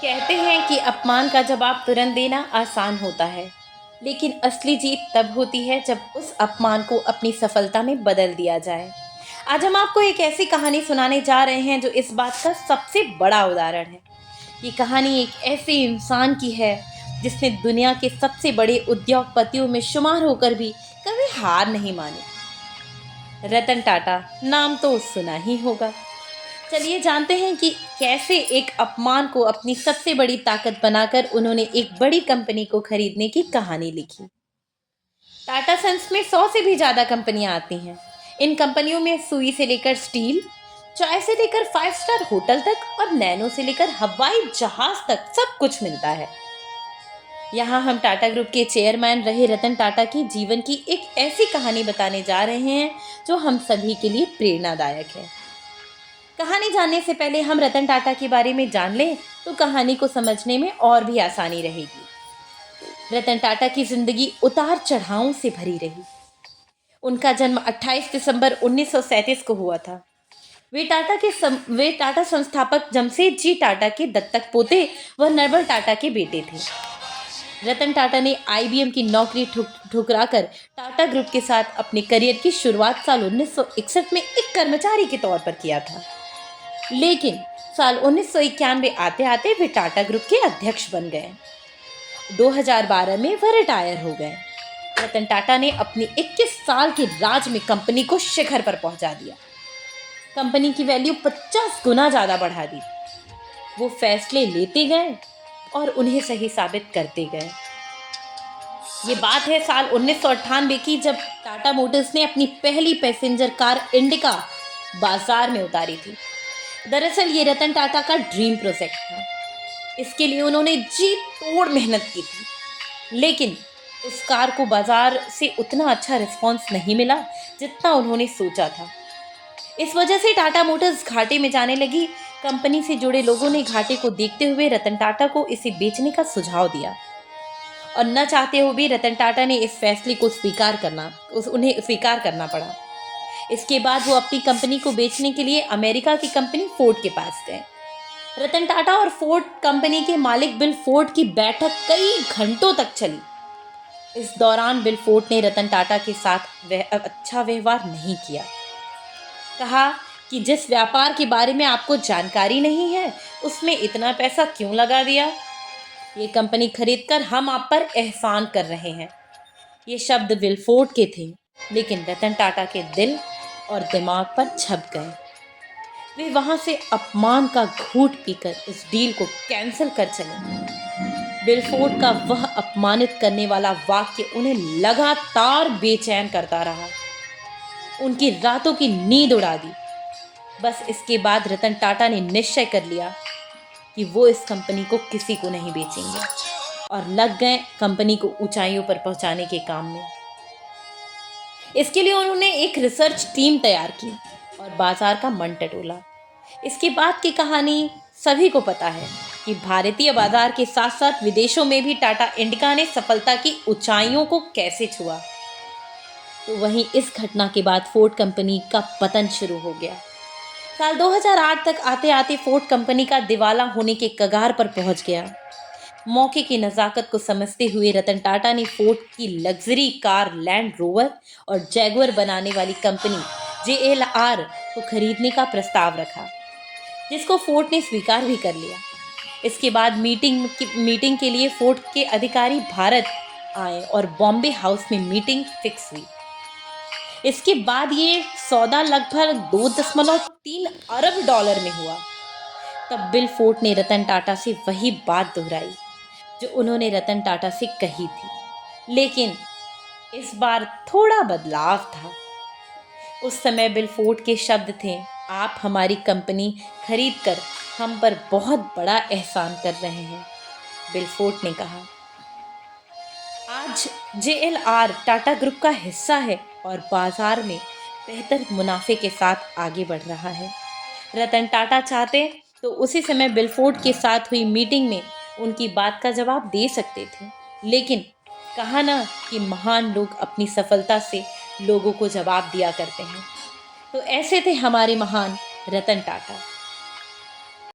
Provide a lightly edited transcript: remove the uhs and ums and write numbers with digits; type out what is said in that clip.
कहते हैं कि अपमान का जवाब तुरंत देना आसान होता है, लेकिन असली जीत तब होती है जब उस अपमान को अपनी सफलता में बदल दिया जाए। आज हम आपको एक ऐसी कहानी सुनाने जा रहे हैं जो इस बात का सबसे बड़ा उदाहरण है। ये कहानी एक ऐसे इंसान की है जिसने दुनिया के सबसे बड़े उद्योगपतियों में शुमार होकर भी कभी हार नहीं मानी। रतन टाटा नाम तो सुना ही होगा। चलिए जानते हैं कि कैसे एक अपमान को अपनी सबसे बड़ी ताकत बनाकर उन्होंने एक बड़ी कंपनी को खरीदने की कहानी लिखी। टाटा सन्स में 100 से भी ज़्यादा कंपनियां आती हैं। इन कंपनियों में सुई से लेकर स्टील, चाय से लेकर 5 स्टार होटल तक और नैनो से लेकर हवाई जहाज तक सब कुछ मिलता है। यहाँ हम टाटा ग्रुप के चेयरमैन रहे रतन टाटा की जीवन की एक ऐसी कहानी बताने जा रहे हैं जो हम सभी के लिए प्रेरणादायक है। कहानी जानने से पहले हम रतन टाटा के बारे में जान लें तो कहानी को समझने में और भी आसानी रहेगी। रतन टाटा की जिंदगी उतार चढ़ावों से भरी रही। उनका जन्म 28 दिसंबर 1937 को हुआ था। वे टाटा संस्थापक जमशेद जी टाटा के दत्तक पोते व नरबल टाटा के बेटे थे। रतन टाटा ने IBM की नौकरी ठुकराकर टाटा ग्रुप के साथ अपने करियर की शुरुआत साल 1961 में एक कर्मचारी के तौर पर किया था, लेकिन साल 1991 आते आते वे टाटा ग्रुप के अध्यक्ष बन गए। 2012 में वह रिटायर हो गए। रतन टाटा ने अपनी 21 साल के राज में कंपनी को शिखर पर पहुंचा दिया। कंपनी की वैल्यू 50 गुना ज़्यादा बढ़ा दी। वो फैसले लेते गए और उन्हें सही साबित करते गए। ये बात है साल 1998 की, जब टाटा मोटर्स ने अपनी पहली पैसेंजर कार इंडिका बाजार में उतारी थी। दरअसल ये रतन टाटा का ड्रीम प्रोजेक्ट था। इसके लिए उन्होंने जी तोड़ मेहनत की थी, लेकिन उस कार को बाजार से उतना अच्छा रिस्पांस नहीं मिला जितना उन्होंने सोचा था। इस वजह से टाटा मोटर्स घाटे में जाने लगी। कंपनी से जुड़े लोगों ने घाटे को देखते हुए रतन टाटा को इसे बेचने का सुझाव दिया और न चाहते हुए भी रतन टाटा ने इस फैसले को उन्हें स्वीकार करना पड़ा। इसके बाद वो अपनी कंपनी को बेचने के लिए अमेरिका की कंपनी फोर्ड के पास गए। रतन टाटा और फोर्ड कंपनी के मालिक बिल फोर्ड की बैठक कई घंटों तक चली। इस दौरान बिल फोर्ड ने रतन टाटा के साथ अच्छा व्यवहार नहीं किया। कहा कि जिस व्यापार के बारे में आपको जानकारी नहीं है उसमें इतना पैसा क्यों लगा दिया। ये कंपनी खरीदकर हम आप पर एहसान कर रहे हैं। ये शब्द बिल फोर्ड के थे, लेकिन रतन टाटा के दिल और दिमाग पर छप गए। वे वहां से अपमान का घूंट पीकर इस डील को कैंसिल कर चले। बिल फोर्ड का वह अपमानित करने वाला वाक्य उन्हें लगातार बेचैन करता रहा, उनकी रातों की नींद उड़ा दी। बस इसके बाद रतन टाटा ने निश्चय कर लिया कि वो इस कंपनी को किसी को नहीं बेचेंगे और लग गए कंपनी को ऊंचाइयों पर पहुंचाने के काम में। इसके लिए उन्होंने एक रिसर्च टीम तैयार की और बाजार का मन टटोला। इसके बाद की कहानी सभी को पता है कि भारतीय बाजार के साथ साथ विदेशों में भी टाटा इंडिका ने सफलता की ऊंचाइयों को कैसे छुआ। तो वहीं इस घटना के बाद फोर्ड कंपनी का पतन शुरू हो गया। साल 2008 तक आते आते फोर्ड कंपनी का दिवाला होने के कगार पर पहुंच गया। मौके की नज़ाकत को समझते हुए रतन टाटा ने फोर्ड की लग्जरी कार लैंड रोवर और जैगुआर बनाने वाली कंपनी JLR को खरीदने का प्रस्ताव रखा, जिसको फोर्ड ने स्वीकार भी कर लिया। इसके बाद मीटिंग के लिए फोर्ड के अधिकारी भारत आए और बॉम्बे हाउस में मीटिंग फिक्स हुई। इसके बाद ये सौदा लगभग 2.3 अरब डॉलर में हुआ। तब बिल फोर्ड ने रतन टाटा से वही बात दोहराई जो उन्होंने रतन टाटा से कही थी, लेकिन इस बार थोड़ा बदलाव था। उस समय बिल फोर्ड के शब्द थे, आप हमारी कंपनी खरीद कर हम पर बहुत बड़ा एहसान कर रहे हैं। बिल फोर्ड ने कहा, आज JLR टाटा ग्रुप का हिस्सा है और बाजार में बेहतर मुनाफे के साथ आगे बढ़ रहा है। रतन टाटा चाहते तो उसी समय बिल फोर्ड के साथ हुई मीटिंग में उनकी बात का जवाब दे सकते थे, लेकिन कहा ना कि महान लोग अपनी सफलता से लोगों को जवाब दिया करते हैं। तो ऐसे थे हमारे महान रतन टाटा।